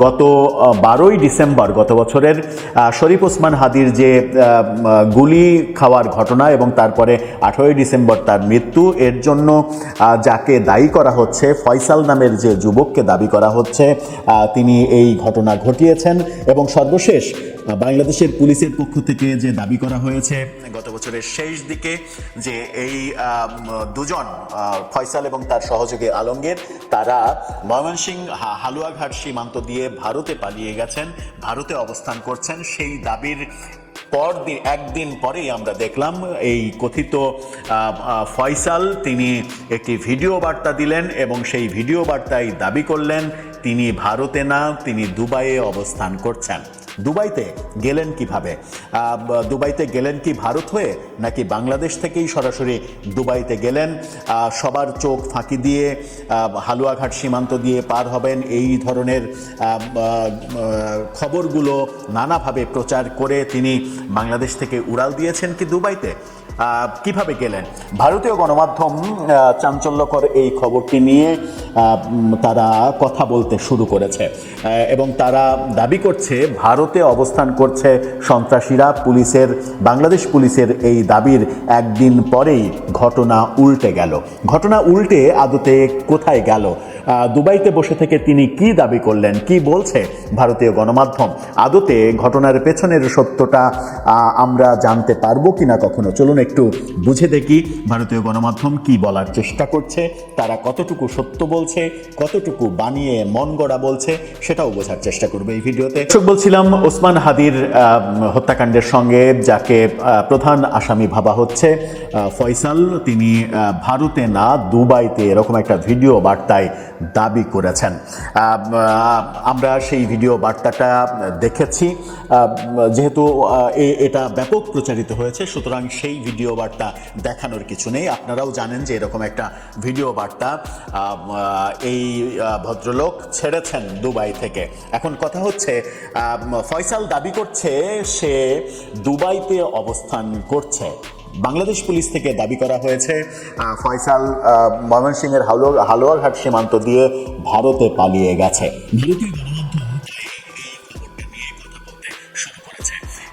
গত 12ই ডিসেম্বর গত বছরের শরীফ ওসমান হাদির যে গুলি খাওয়ার ঘটনা এবং তারপরে 18ই ডিসেম্বর তার মৃত্যু, এর জন্য যাকে দায়ী করা হচ্ছে, ফয়সাল নামের যে যুবককে দাবি করা হচ্ছে তিনি এই ঘটনা ঘটিয়েছেন। এবং সর্বশেষ বাংলাদেশের পুলিশের পক্ষ থেকে যে দাবি করা হয়েছে গত বছরের শেষ দিকে যে এই দুজন ফয়সাল এবং তার সহযোগী আলমগীর তারা ময়মনসিংহ হালুয়াঘাট সীমান্ত দিয়ে ভারতে পালিয়ে গেছেন, ভারতে অবস্থান করছেন। সেই দাবির একদিন পরেই আমরা দেখলাম এই কথিত ফয়সাল তিনি একটি ভিডিও বার্তা দিলেন এবং সেই ভিডিও বার্তায় দাবি করলেন তিনি ভারতে না, তিনি দুবাইয়ে অবস্থান করছেন। দুবাইতে গেলেন কিভাবে? দুবাইতে গেলেন কি ভারত হয়ে, নাকি বাংলাদেশ থেকেই সরাসরি দুবাইতে গেলেন? সবার চোখ ফাঁকি দিয়ে হালুয়াঘাট সীমান্ত দিয়ে পার হবেন, এই ধরনের খবরগুলো নানাভাবে প্রচার করে তিনি বাংলাদেশ থেকে উড়াল দিয়েছেন কি দুবাইতে? কিভাবে গেলেন? ভারতীয় গণমাধ্যম চাঞ্চল্যকর এই খবরটি নিয়ে তারা কথা বলতে শুরু করেছে এবং তারা দাবি করছে ভারতে অবস্থান করছে সন্ত্রাসীরা। বাংলাদেশ পুলিশের এই দাবির একদিন পরেই ঘটনা উল্টে গেল। ঘটনা উল্টে আদতে কোথায় গেল? দুবাইতে বসে থেকে তিনি কি দাবি করলেন, কি বলছে ভারতীয় গণমাধ্যম? আদতে ঘটনার পেছনের সত্যটা আমরা জানতে পারবো কিনা কখনো? চলুন একটু বুঝে দেখি ভারতীয় গণমাধ্যম কি বলার চেষ্টা করছে, তারা কতটুকু সত্য বলছে, কতটুকু বানিয়ে মন গড়া বলছে, সেটাও বোঝার চেষ্টা করবে এই ভিডিওতে। বলছিলাম ওসমান হাদির হত্যাকাণ্ডের সঙ্গে যাকে প্রধান আসামি ভাবা হচ্ছে ফয়সাল, তিনি ভারতে না দুবাইতে এরকম একটা ভিডিও বার্তায় দাবি করেছেন। আমরা সেই ভিডিও বার্তাটা দেখেছি, যেহেতু এটা ব্যাপক প্রচারিত হয়েছে সুতরাং সেই ভিডিও বার্তা দেখানোর কিছু নেই। আপনারাও জানেন যে এরকম একটা ভিডিও বার্তা এই ভদ্রলোক ছেড়েছেন দুবাই থেকে। এখন কথা হচ্ছে ফয়সাল দাবি করছে সে দুবাইতে অবস্থান করছে। বাংলাদেশ পুলিশ থেকে দাবি করা হয়েছে ফয়সাল ময়মনসিংহের হালুয়াঘাট সীমান্ত দিয়ে ভারতে পালিয়ে গেছে।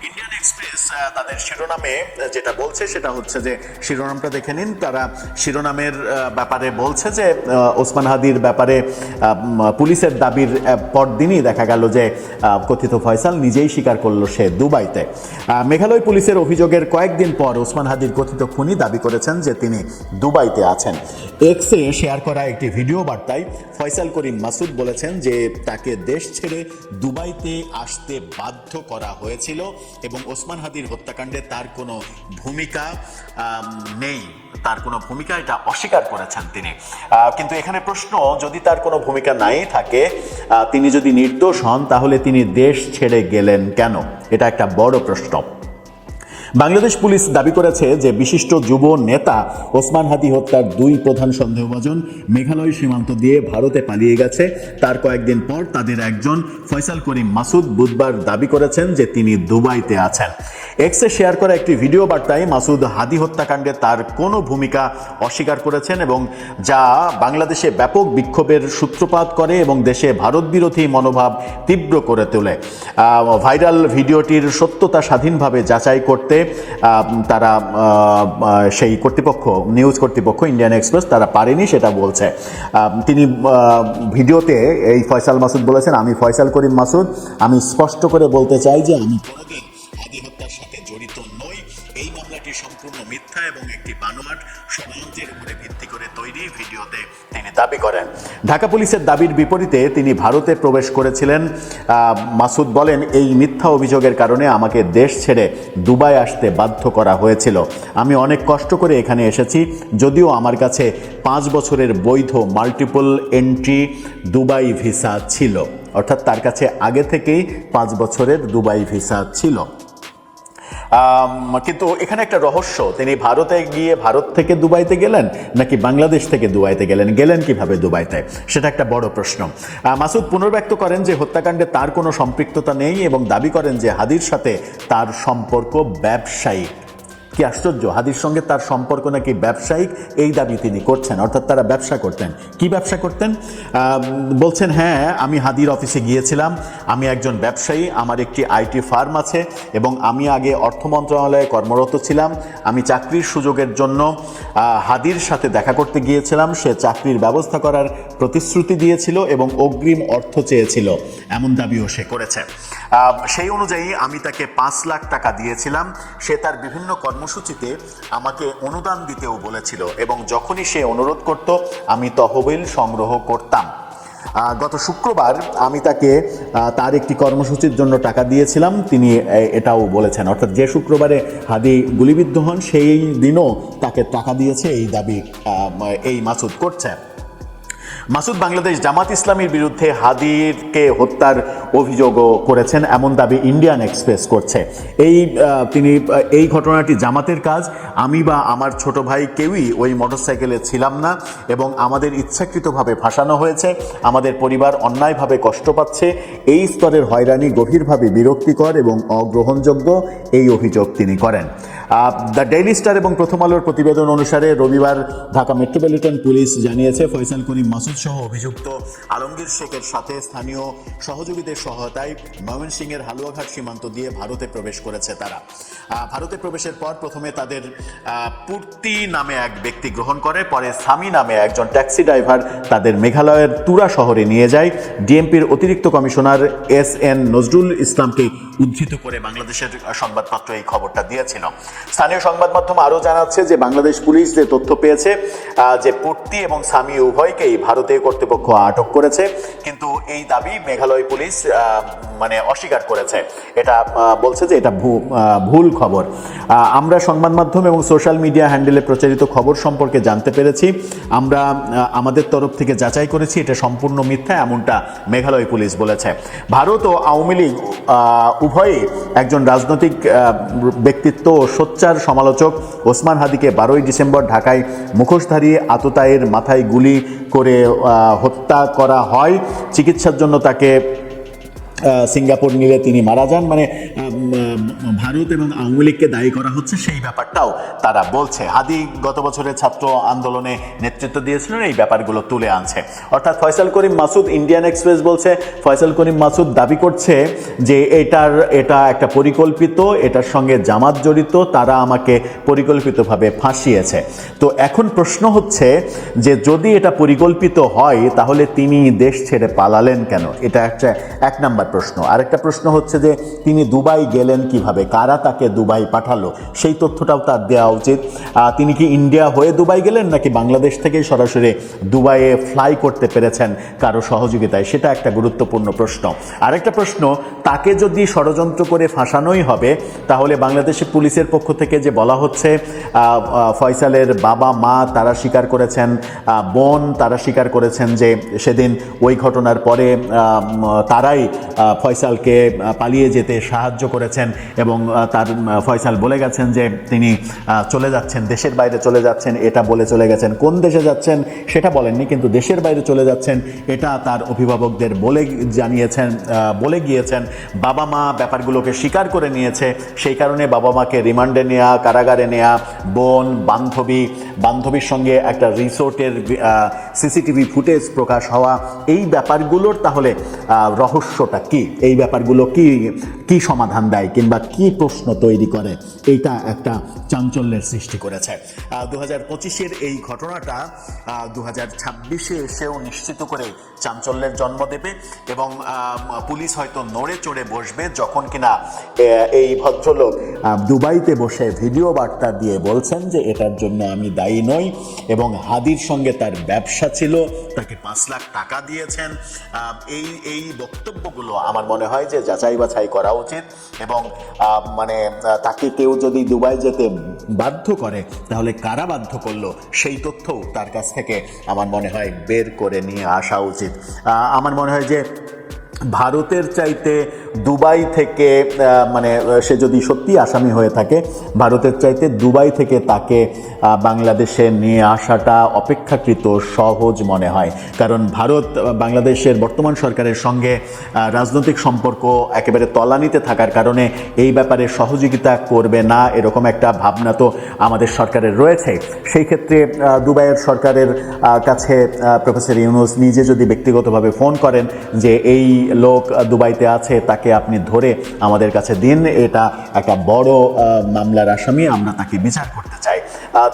ইন্ডিয়ান এক্সপ্রেস তাদের শিরোনামে যেটা বলছে সেটা হচ্ছে যে, শিরোনামটা দেখে নিন, তারা শিরোনামের ব্যাপারে বলছে যে ওসমান হাদির ব্যাপারে পুলিশের দাবির পরদিনই দেখা গেল যে কথিত ফয়সাল নিজেই স্বীকার করলো সে দুবাইতে। মেঘালয় পুলিশের অভিযোগের কয়েকদিন পর ওসমান হাদির কথিত খুনি দাবি করেছেন যে তিনি দুবাইতে আছেন। এক্সে শেয়ার করা একটি ভিডিও বার্তায় ফয়সাল করিম মাসুদ বলেছেন যে তাকে দেশ ছেড়ে দুবাইতে আসতে বাধ্য করা হয়েছিল এবং ওসমান হাদির হত্যাকাণ্ডে তার কোনো ভূমিকা নেই, তার কোনো ভূমিকা, এটা অস্বীকার করেছেন তিনি। কিন্তু এখানে প্রশ্ন, যদি তার কোনো ভূমিকা নাই থাকে, তিনি যদি নির্দোষ হন, তাহলে তিনি দেশ ছেড়ে গেলেন কেন? এটা একটা বড় প্রশ্ন। বাংলাদেশ পুলিশ দাবি করেছে যে বিশিষ্ট যুব নেতা ওসমান হাদি হত্যার দুই প্রধান সন্দেহভাজন মেঘালয় সীমান্ত দিয়ে ভারতে পালিয়ে গেছে। তার কয়েকদিন পর তাদের একজন ফয়সাল করিম মাসুদ বুধবার দাবি করেছেন যে তিনি দুবাইতে আছেন। এক্সে শেয়ার করা একটি ভিডিও বার্তায় মাসুদ হাদি হত্যাকাণ্ডে তার কোনো ভূমিকা অস্বীকার করেছেন এবং যা বাংলাদেশে ব্যাপক বিক্ষোভের সূত্রপাত করে এবং দেশে ভারত বিরোধী মনোভাব তীব্র করে তোলে। ভাইরাল ভিডিওটির সত্যতা স্বাধীনভাবে যাচাই করতে তারা সেই কর্তৃপক্ষ, নিউজ কর্তৃপক্ষ ইন্ডিয়ান এক্সপ্রেস, তারা পারেনি সেটা বলছে। তিনি ভিডিওতে এই ফয়সাল মাসুদ বলেছেন, আমি ফয়সাল করিম মাসুদ, আমি স্পষ্ট করে বলতে চাই যে আমি কোনোদিন হাদি হত্যার সাথে জড়িত নই। এই মামলাটি সম্পূর্ণ মিথ্যা এবং একটি বানোয়াট ষড়যন্ত্রের উপরে ভিত্তি করে তৈরি, ভিডিওতে তিনি দাবি করেন। ঢাকা পুলিশের দাবির বিপরীতে তিনি ভারতে প্রবেশ করেছিলেন। মাসুদ বলেন, এই মিথ্যা অভিযোগের কারণে আমাকে দেশ ছেড়ে দুবাই আসতে বাধ্য করা হয়েছিল। আমি অনেক কষ্ট করে এখানে এসেছি, যদিও আমার কাছে 5 বছরের বৈধ মাল্টিপল এন্ট্রি দুবাই ভিসা ছিল। অর্থাৎ তার কাছে আগে থেকেই 5 বছরের দুবাই ভিসা ছিল। কিন্তু এখানে একটা রহস্য, তিনি ভারতে গিয়ে ভারত থেকে দুবাইতে গেলেন নাকি বাংলাদেশ থেকে দুবাইতে গেলেন কিভাবে দুবাইতে, সেটা একটা বড় প্রশ্ন। মাসুদ পুনর্ব্যক্ত করেন যে হত্যাকাণ্ডে তার কোনো সম্পৃক্ততা নেই এবং দাবি করেন যে হাদির সাথে তার সম্পর্ক ব্যবসায়িক। কি আশ্চর্য, হাদির সঙ্গে তার সম্পর্ক নাকি ব্যবসায়িক, এই দাবি তিনি করছেন। অর্থাৎ তারা ব্যবসা করতেন। কি ব্যবসা করতেন? বলছেন, হ্যাঁ আমি হাদির অফিসে গিয়েছিলাম, আমি একজন ব্যবসায়ী, আমার একটি আইটি ফার্ম আছে এবং আমি আগে অর্থ মন্ত্রণালয়ে কর্মরত ছিলাম। আমি চাকরির সুযোগের জন্য হাদির সাথে দেখা করতে গিয়েছিলাম। সে চাকরির ব্যবস্থা করার প্রতিশ্রুতি দিয়েছিল এবং অগ্রিম অর্থ চেয়েছিল, এমন দাবিও সে করেছে। সেই অনুযায়ী আমি তাকে 5 লাখ টাকা দিয়েছিলাম। সে তার বিভিন্ন কর্মসূচিতে আমাকে অনুদান দিতেও বলেছিল এবং যখনই সে অনুরোধ করত আমি তহবিল সংগ্রহ করতাম। গত শুক্রবার আমি তাকে তার একটি কর্মসূচির জন্য টাকা দিয়েছিলাম, তিনি এটাও বলেছেন। অর্থাৎ যে শুক্রবারে হাদি গুলিবিদ্ধ হন সেই দিনও তাকে টাকা দিয়েছে, এই দাবি এই মাসুদ করছে। মাসুদ বাংলাদেশ জামাত ইসলামীর বিরুদ্ধে হাদিকে হত্যার অভিযোগও করেছেন, এমন দাবি ইন্ডিয়ান এক্সপ্রেস করছে। তিনি এই ঘটনাটি জামাতের কাজ, আমি বা আমার ছোট ভাই কেউই ওই মোটরসাইকেলে ছিলাম না এবং আমাদের ইচ্ছাকৃতভাবে ফাঁসানো হয়েছে। আমাদের পরিবার অন্যায়ভাবে কষ্ট পাচ্ছে। এই স্তরের হয়রানি গভীরভাবে বিরক্তিকর এবং অগ্রহণযোগ্য, এই অভিযোগ তিনি করেন। দ্য ডেইলি স্টার এবং প্রথম আলোর প্রতিবেদন অনুসারে রবিবার ঢাকা মেট্রোপলিটন পুলিশ জানিয়েছে ফয়সাল করিম মাসুদ সহ অভিযুক্ত আলমগীর শেখের সাথে স্থানীয় সহযোগীদের সহায়তায় ময়মনসিংহের হালুয়াঘাট সীমান্ত দিয়ে ভারতে প্রবেশ করেছে তারা। ভারতে প্রবেশের পর প্রথমে তাদের পূর্তি নামে এক ব্যক্তি গ্রহণ করে, পরে সামি নামে একজন ট্যাক্সি ড্রাইভার তাদের মেঘালয়ের তুরা শহরে নিয়ে যায়। ডিএমপির অতিরিক্ত কমিশনার SN নজরুল ইসলামকে উদ্ধৃত করে বাংলাদেশের সংবাদপত্র এই খবরটা দিয়েছিল। স্থানীয় সংবাদ মাধ্যম আরও জানাচ্ছে যে বাংলাদেশ পুলিশ যে তথ্য পেয়েছে যে পূর্তি এবং সামি উভয়কেই ভারতে কর্তৃপক্ষ আটক করেছে, কিন্তু এই দাবি মেঘালয় পুলিশ অস্বীকার করেছে। এটা বলছে যে এটা ভুল খবর। আমরা সংবাদ মাধ্যম এবং সোশ্যাল মিডিয়া হ্যান্ডেলে প্রচারিত খবর সম্পর্কে জানতে পেরেছি, আমরা আমাদের তরফ থেকে যাচাই করেছি, এটা সম্পূর্ণ মিথ্যা, এমনটা মেঘালয় পুলিশ বলেছে। ভারত ও আওয়ামী লীগ উভয়ই একজন রাজনৈতিক ব্যক্তিত্ব ও সোচ্চার সমালোচক ওসমান হাদিকে 12 ডিসেম্বর ঢাকায় মুখোশধারী আততায়ীর মাথায় গুলি করে হত্যা করা হয়। চিকিৎসার জন্য তাকে সিঙ্গাপুর নিলে তিনি মারা যান। ভারত এবং আওয়ামী লীগকে দায়ী করা হচ্ছে, সেই ব্যাপারটাও তারা বলছে। হাদি গত বছরের ছাত্র আন্দোলনে নেতৃত্ব দিয়েছিলেন, এই ব্যাপারগুলো তুলে আনছে। অর্থাৎ ফয়সাল করিম মাসুদ, ইন্ডিয়ান এক্সপ্রেস বলছে ফয়সাল করিম মাসুদ দাবি করছে যে এটা একটা পরিকল্পিত, এটার সঙ্গে জামাত জড়িত, তারা আমাকে পরিকল্পিতভাবে ফাঁসিয়েছে। তো এখন প্রশ্ন হচ্ছে যে যদি এটা পরিকল্পিত হয় তাহলে তিনি দেশ ছেড়ে পালালেন কেন? এটা একটা এক নাম্বার প্রশ্ন। আরেকটা প্রশ্ন হচ্ছে যে তিনি দুবাই গেলেন কিভাবে, কারা তাকে দুবাই পাঠালো, সেই তথ্যটাও তার দেওয়া উচিত। তিনি কি ইন্ডিয়া হয়ে দুবাই গেলেন নাকি বাংলাদেশ থেকেই সরাসরি দুবাইয়ে ফ্লাই করতে পেরেছেন কারো সহযোগিতায়, সেটা একটা গুরুত্বপূর্ণ প্রশ্ন। আরেকটা প্রশ্ন, তাকে যদি ষড়যন্ত্র করে ফাঁসানোই হবে তাহলে বাংলাদেশের পুলিশের পক্ষ থেকে যে বলা হচ্ছে ফয়সালের বাবা মা তারা স্বীকার করেছেন, বোন তারা স্বীকার করেছেন যে সেদিন ওই ঘটনার পরে তারাই ফয়সালকে পালিয়ে যেতে সাহায্য করেছেন এবং ফয়সাল বলে গেছেন যে তিনি চলে যাচ্ছেন, দেশের বাইরে চলে যাচ্ছেন, এটা বলে চলে গেছেন। কোন দেশে যাচ্ছেন সেটা বলেননি, কিন্তু দেশের বাইরে চলে যাচ্ছেন এটা তার অভিভাবকদের বলে গিয়েছেন। বাবা মা ব্যাপারগুলোকে স্বীকার করে নিয়েছে, সেই কারণে বাবা মাকে রিমান্ডে নেওয়া, কারাগারে নেওয়া, বোন বান্ধবীর সঙ্গে একটা রিসোর্টের সিসিটিভি ফুটেজ প্রকাশ হওয়া, এই ব্যাপারগুলোর তাহলে রহস্যটা কি? এই ব্যাপারগুলো কি সমাধান দেয় কিংবা কি প্রশ্ন তৈরি করে? এইটা একটা চাঞ্চল্যের সৃষ্টি করেছে। 2025-এর এই ঘটনাটা 2026-এ এসেও নিশ্চিত করে চাঞ্চল্যের জন্ম দেবে এবং পুলিশ হয়তো নড়ে চড়ে বসবে যখন কিনা এই ভদ্রলোক দুবাইতে বসে ভিডিও বার্তা দিয়ে বলছেন যে এটার জন্য আমি দায়ী নই এবং হাদির সঙ্গে তার ব্যবসা ছিল, তাকে 5 লাখ টাকা দিয়েছেন। এই বক্তব্যগুলো আমার মনে হয় যে যাচাই বাছাই করা উচিত এবং তাকে কেউ যদি দুবাই যেতে বাধ্য করে তাহলে কারা বাধ্য করলো সেই তথ্যও তার কাছ থেকে আমার মনে হয় বের করে নিয়ে আসা উচিত। আমার মনে হয় যে ভারতের চাইতে দুবাই থেকে মানে সে যদি সত্যি আসামি হয়ে থাকে, ভারতের চাইতে দুবাই থেকে তাকে বাংলাদেশে নিয়ে আসাটা অপেক্ষাকৃত সহজ মনে হয়। কারণ ভারত বাংলাদেশের বর্তমান সরকারের সঙ্গে রাজনৈতিক সম্পর্ক একেবারে তলানিতে থাকার কারণে এই ব্যাপারে সহযোগিতা করবে না, এরকম একটা ভাবনা তো আমাদের সরকারের রয়েছে। সেই ক্ষেত্রে দুবাইয়ের সরকারের কাছে প্রফেসর ইউনূস নিজে যদি ব্যক্তিগতভাবে ফোন করেন যে এই লোক দুবাইতে আছে, তাকে আপনি ধরে আমাদের কাছে দিন, এটা একটা বড় মামলার আসামি, আমরা তাকে বিচার করতে চাই,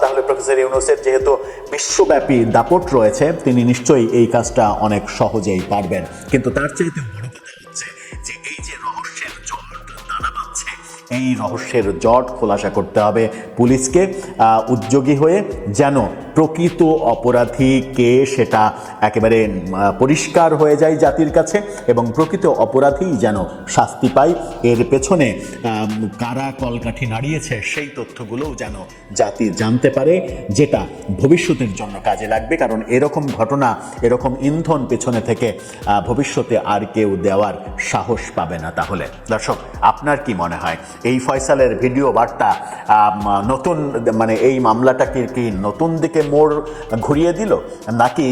তাহলে প্রফেসর ইউনূসের যেহেতু বিশ্বব্যাপী দাপট রয়েছে, তিনি নিশ্চয়ই এই কাজটা অনেক সহজেই পারবেন। কিন্তু তার চাইতে বড় কথা হচ্ছে যে এই যে রহস্যের জট দানা বাঁধছে, এই রহস্যের জট খোলাসা করতে হবে পুলিশকে উদ্যোগী হয়ে, যেন প্রকৃত অপরাধী কে সেটা একেবারে পরিষ্কার হয়ে যায় জাতির কাছে, এবং প্রকৃত অপরাধী যেন শাস্তি পায়। এর পেছনে কারা কলকাঠি নাড়িয়েছে সেই তথ্যগুলোও যেন জাতি জানতে পারে, যেটা ভবিষ্যতের জন্য কাজে লাগবে। কারণ এরকম ঘটনা, এরকম ইন্ধন পেছনে থেকে ভবিষ্যতে আর কেউ দেওয়ার সাহস পাবে না। তাহলে দর্শক, আপনার কি মনে হয় এই ফয়সালের ভিডিও বার্তা নতুন মানে এই মামলাটাকে কি নতুন দিকে মোড় ঘুরিয়ে দিল, নাকি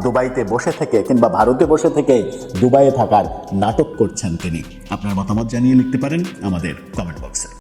দুবাইতে বসে থেকে কিংবা ভারতে বসে থেকে দুবাইয়ে থাকার নাটক করছেন তিনি? আপনার মতামত জানিয়ে লিখতে পারেন আমাদের কমেন্ট বক্সে।